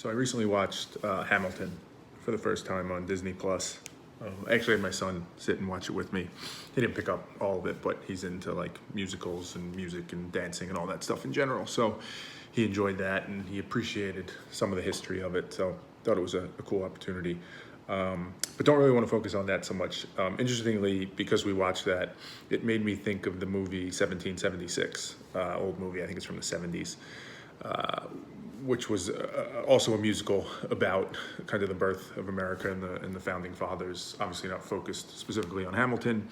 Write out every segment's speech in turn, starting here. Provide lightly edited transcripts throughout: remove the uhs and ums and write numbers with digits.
So I recently watched Hamilton for the first time on Disney Plus. I actually had my son sit and watch it with me. He didn't pick up all of it, but he's into like musicals and music and dancing and all that stuff in general. So he enjoyed that and he appreciated some of the history of it. So thought it was a cool opportunity. But don't really want to focus on that so much. Interestingly, because we watched that, it made me think of the movie 1776, old movie. I think it's from the 70s. Which was also a musical about kind of the birth of America and the founding fathers. Obviously not focused specifically on Hamilton,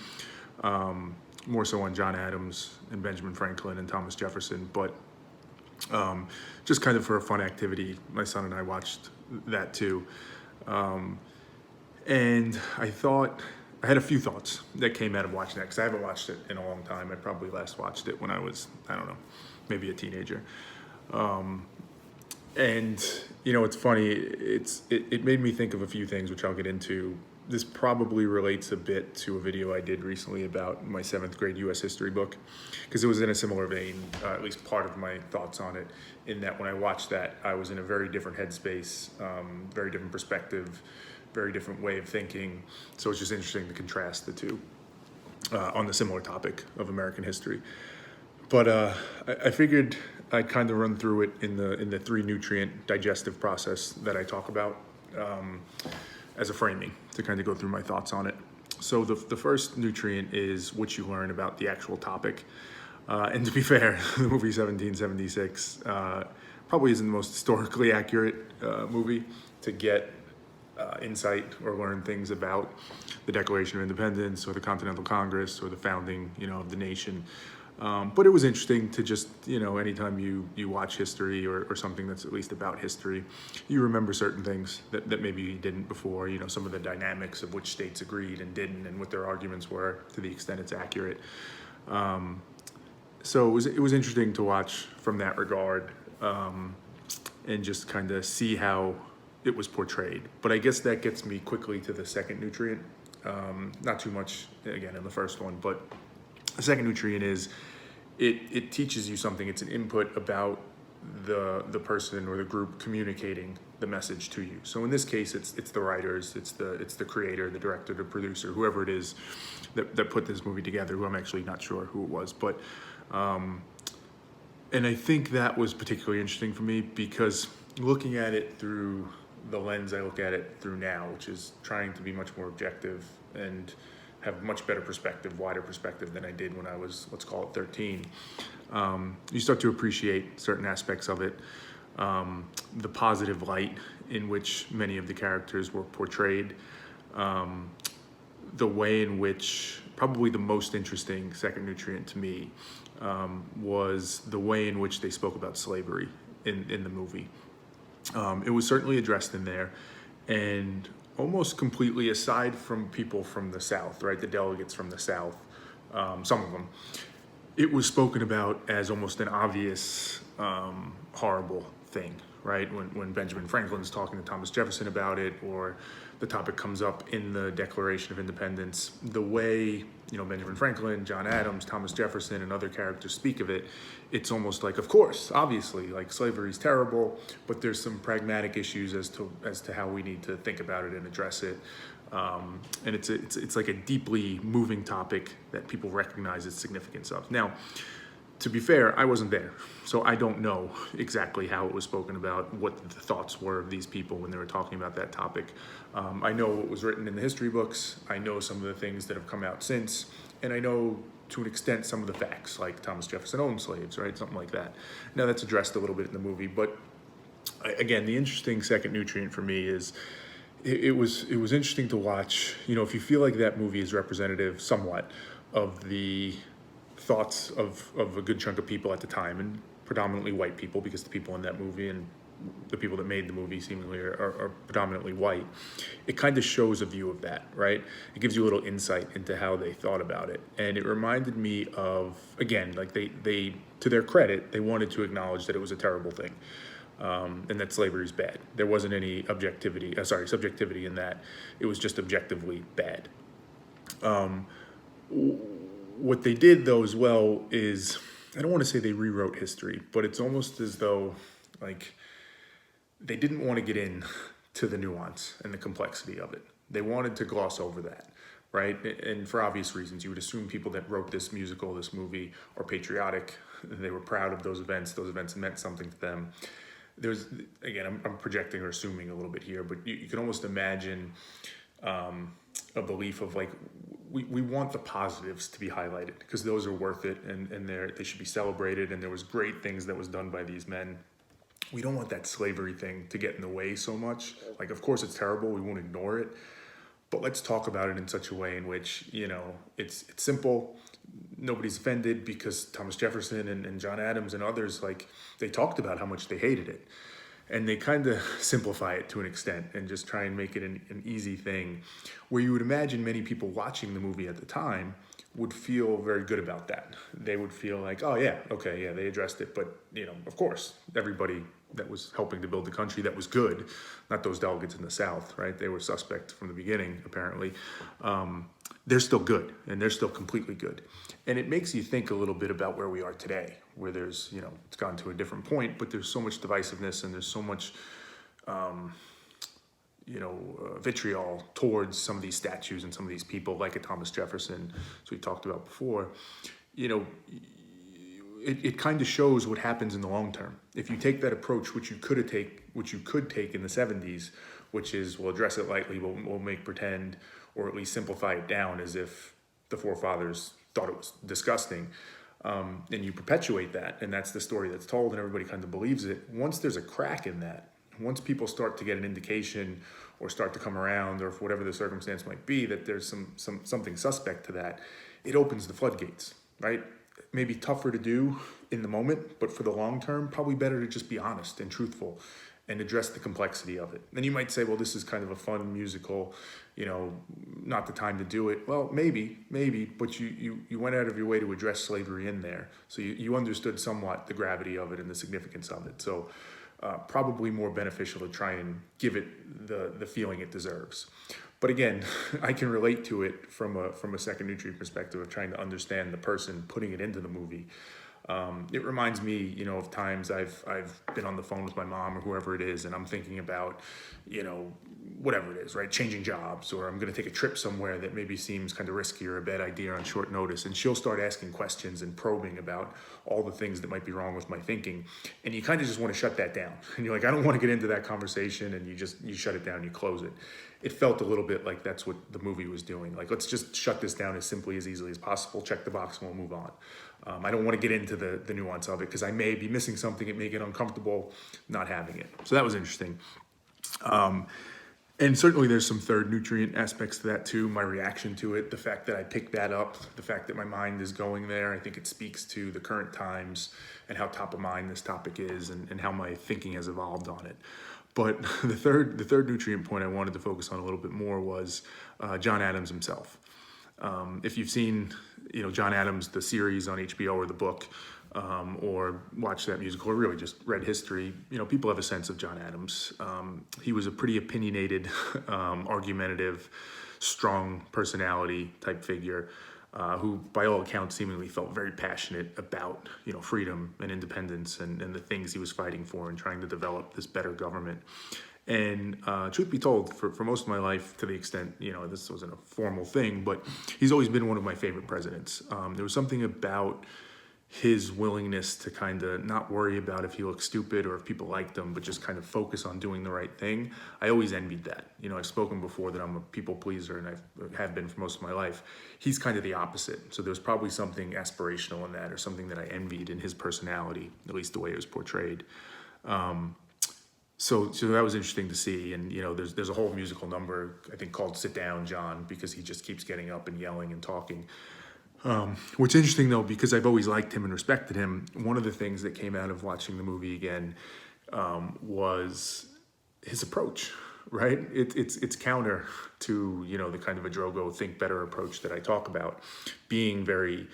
more so on John Adams and Benjamin Franklin and Thomas Jefferson, but just kind of for a fun activity. My son and I watched that too. And I had a few thoughts that came out of watching that, because I haven't watched it in a long time. I probably last watched it when I was, I don't know, maybe a teenager. And you know, it's funny. It made me think of a few things, which I'll get into. This probably relates a bit to a video I did recently about my 7th grade U.S. history book, because it was in a similar vein, at least part of my thoughts on it, in that when I watched that, I was in a very different headspace, very different perspective, very different way of thinking. So it's just interesting to contrast the two on the similar topic of American history. But I figured I'd kind of run through it in the 3-nutrient digestive process that I talk about as a framing to kind of go through my thoughts on it. So the first nutrient is what you learn about the actual topic. And to be fair, the movie 1776 probably isn't the most historically accurate movie to get insight or learn things about the Declaration of Independence or the Continental Congress or the founding, of the nation. But it was interesting to just, anytime you watch history or something that's at least about history, you remember certain things that maybe you didn't before, some of the dynamics of which states agreed and didn't and what their arguments were to the extent it's accurate. So it was interesting to watch from that regard and just kind of see how it was portrayed. But I guess that gets me quickly to the second nutrient. Not too much, again, in the first one, but the second nutrient is it teaches you something. It's an input about the person or the group communicating the message to you. So in this case, it's the writers, it's the creator, the director, the producer, whoever it is that put this movie together, who I'm actually not sure who it was. But and I think that was particularly interesting for me, because looking at it through the lens I look at it through now, which is trying to be much more objective and have much better perspective, wider perspective than I did when I was, let's call it 13. You start to appreciate certain aspects of it, the positive light in which many of the characters were portrayed, the way in which, probably the most interesting second nutrient to me, was the way in which they spoke about slavery in the movie. It was certainly addressed in there, and almost completely, aside from people from the South, right, the delegates from the South, some of them, it was spoken about as almost an obvious horrible thing, right? When Benjamin Franklin's talking to Thomas Jefferson about it, or the topic comes up in the Declaration of Independence, the way, Benjamin Franklin, John Adams, Thomas Jefferson, and other characters speak of it, it's almost like, of course, obviously, like, slavery is terrible, but there's some pragmatic issues as to how we need to think about it and address it. And it's like a deeply moving topic that people recognize its significance of. Now, to be fair, I wasn't there, so I don't know exactly how it was spoken about, what the thoughts were of these people when they were talking about that topic. I know what was written in the history books, I know some of the things that have come out since, and I know to an extent some of the facts, like Thomas Jefferson owned slaves, right, something like that. Now that's addressed a little bit in the movie, but again, the interesting second nutrient for me is it was interesting to watch. If you feel like that movie is representative somewhat of the thoughts of a good chunk of people at the time, and predominantly white people, because the people in that movie and the people that made the movie seemingly are predominantly white, it kind of shows a view of that, right? It gives you a little insight into how they thought about it. And it reminded me of, again, like they to their credit, they wanted to acknowledge that it was a terrible thing, and that slavery is bad. There wasn't any subjectivity in that. It was just objectively bad. What they did, though, as well, is, I don't want to say they rewrote history, but it's almost as though, like, they didn't want to get in to the nuance and the complexity of it. They wanted to gloss over that, right? And for obvious reasons, you would assume people that wrote this musical, this movie, are patriotic. They were proud of those events. Those events meant something to them. There's, again, I'm projecting or assuming a little bit here, but you can almost imagine a belief of like, we want the positives to be highlighted because those are worth it, and they should be celebrated, and there was great things that was done by these men. We don't want that slavery thing to get in the way so much. Like, of course it's terrible, we won't ignore it, but let's talk about it in such a way in which, it's simple, nobody's offended, because Thomas Jefferson and John Adams and others, like, they talked about how much they hated it. And they kind of simplify it to an extent and just try and make it an easy thing where you would imagine many people watching the movie at the time would feel very good about that. They would feel like, oh yeah, okay, yeah, they addressed it. But, of course, everybody that was helping to build the country that was good, not those delegates in the South, right? They were suspect from the beginning, apparently. They're still good, and they're still completely good. And it makes you think a little bit about where we are today, where there's, it's gone to a different point, but there's so much divisiveness and there's so much, vitriol towards some of these statues and some of these people, like a Thomas Jefferson, as we talked about before. It kind of shows what happens in the long term. If you take that approach, which you could take in the 70s, which is, we'll address it lightly, we'll make pretend, or at least simplify it down as if the forefathers thought it was disgusting, and you perpetuate that, and that's the story that's told, and everybody kind of believes it. Once there's a crack in that, once people start to get an indication or start to come around, or for whatever the circumstance might be, that there's something suspect to that, it opens the floodgates, right? Maybe tougher to do in the moment, but for the long term, probably better to just be honest and truthful and address the complexity of it. And you might say, well, this is kind of a fun musical, not the time to do it. Well, maybe, but you went out of your way to address slavery in there. So you understood somewhat the gravity of it and the significance of it. So probably more beneficial to try and give it the feeling it deserves. But again, I can relate to it from a second nutrient perspective of trying to understand the person putting it into the movie. It reminds me, of times I've been on the phone with my mom or whoever it is, and I'm thinking about, whatever it is, right? Changing jobs, or I'm going to take a trip somewhere that maybe seems kind of risky or a bad idea on short notice. And she'll start asking questions and probing about all the things that might be wrong with my thinking. And you kind of just want to shut that down. And you're like, I don't want to get into that conversation. And you shut it down, you close it. It felt a little bit like that's what the movie was doing. Like, let's just shut this down as simply, as easily as possible, check the box, and we'll move on. I don't want to get into the nuance of it because I may be missing something. It may get uncomfortable not having it. So that was interesting. And certainly there's some third nutrient aspects to that too. My reaction to it, the fact that I picked that up, the fact that my mind is going there, I think it speaks to the current times and how top of mind this topic is, and how my thinking has evolved on it. But the third nutrient point I wanted to focus on a little bit more was John Adams himself. If you've seen, John Adams, the series on HBO or the book, or watched that musical, or really just read history, people have a sense of John Adams. He was a pretty opinionated, argumentative, strong personality type figure, who by all accounts seemingly felt very passionate about, freedom and independence and the things he was fighting for and trying to develop this better government. And truth be told, for most of my life, to the extent, this wasn't a formal thing, but he's always been one of my favorite presidents. There was something about his willingness to kind of not worry about if he looked stupid or if people liked him, but just kind of focus on doing the right thing. I always envied that. I've spoken before that I'm a people pleaser, and I have been for most of my life. He's kind of the opposite. So there's probably something aspirational in that, or something that I envied in his personality, at least the way it was portrayed. So that was interesting to see. And, there's a whole musical number, I think, called Sit Down, John, because he just keeps getting up and yelling and talking. What's interesting, though, because I've always liked him and respected him, one of the things that came out of watching the movie again was his approach, right? It's counter to, the kind of a Drogo think better approach that I talk about, being very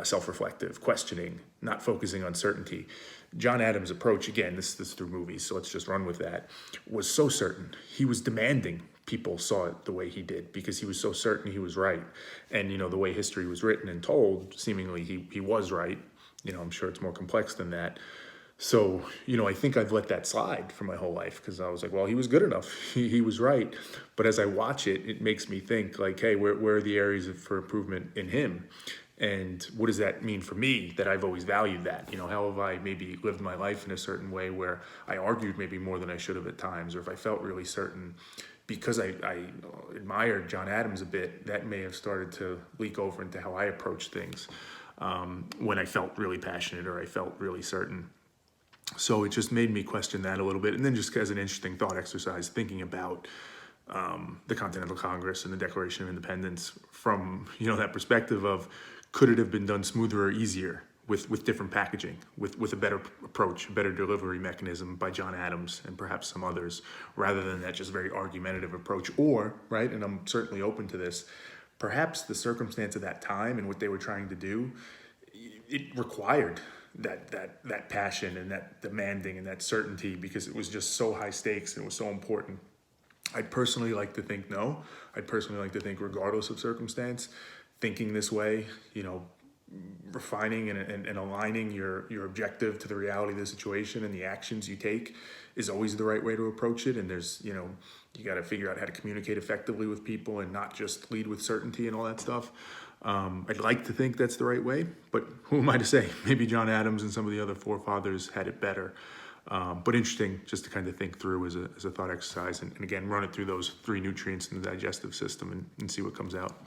self-reflective, questioning, not focusing on certainty. John Adams' approach, again, this is through movies, so let's just run with that, was so certain. He was demanding people saw it the way he did because he was so certain he was right. And, the way history was written and told, seemingly he was right. I'm sure it's more complex than that. So, I think I've let that slide for my whole life because I was like, well, he was good enough. He was right. But as I watch it, it makes me think like, hey, where are the areas for improvement in him? And what does that mean for me that I've always valued that? How have I maybe lived my life in a certain way where I argued maybe more than I should have at times, or if I felt really certain because I admired John Adams a bit, that may have started to leak over into how I approach things when I felt really passionate or I felt really certain. So it just made me question that a little bit. And then just as an interesting thought exercise, thinking about the Continental Congress and the Declaration of Independence from, that perspective of could it have been done smoother or easier with different packaging, with a better approach, a better delivery mechanism by John Adams and perhaps some others, rather than that just very argumentative approach. Or, right, and I'm certainly open to this, perhaps the circumstance of that time and what they were trying to do, it required that passion and that demanding and that certainty because it was just so high stakes and it was so important. I'd personally like to think no. I'd personally like to think regardless of circumstance, thinking this way, refining and aligning your objective to the reality of the situation and the actions you take is always the right way to approach it. And there's, you got to figure out how to communicate effectively with people and not just lead with certainty and all that stuff. I'd like to think that's the right way, but who am I to say? Maybe John Adams and some of the other forefathers had it better. But interesting just to kind of think through as a thought exercise and again, run it through those 3 nutrients in the digestive system and see what comes out.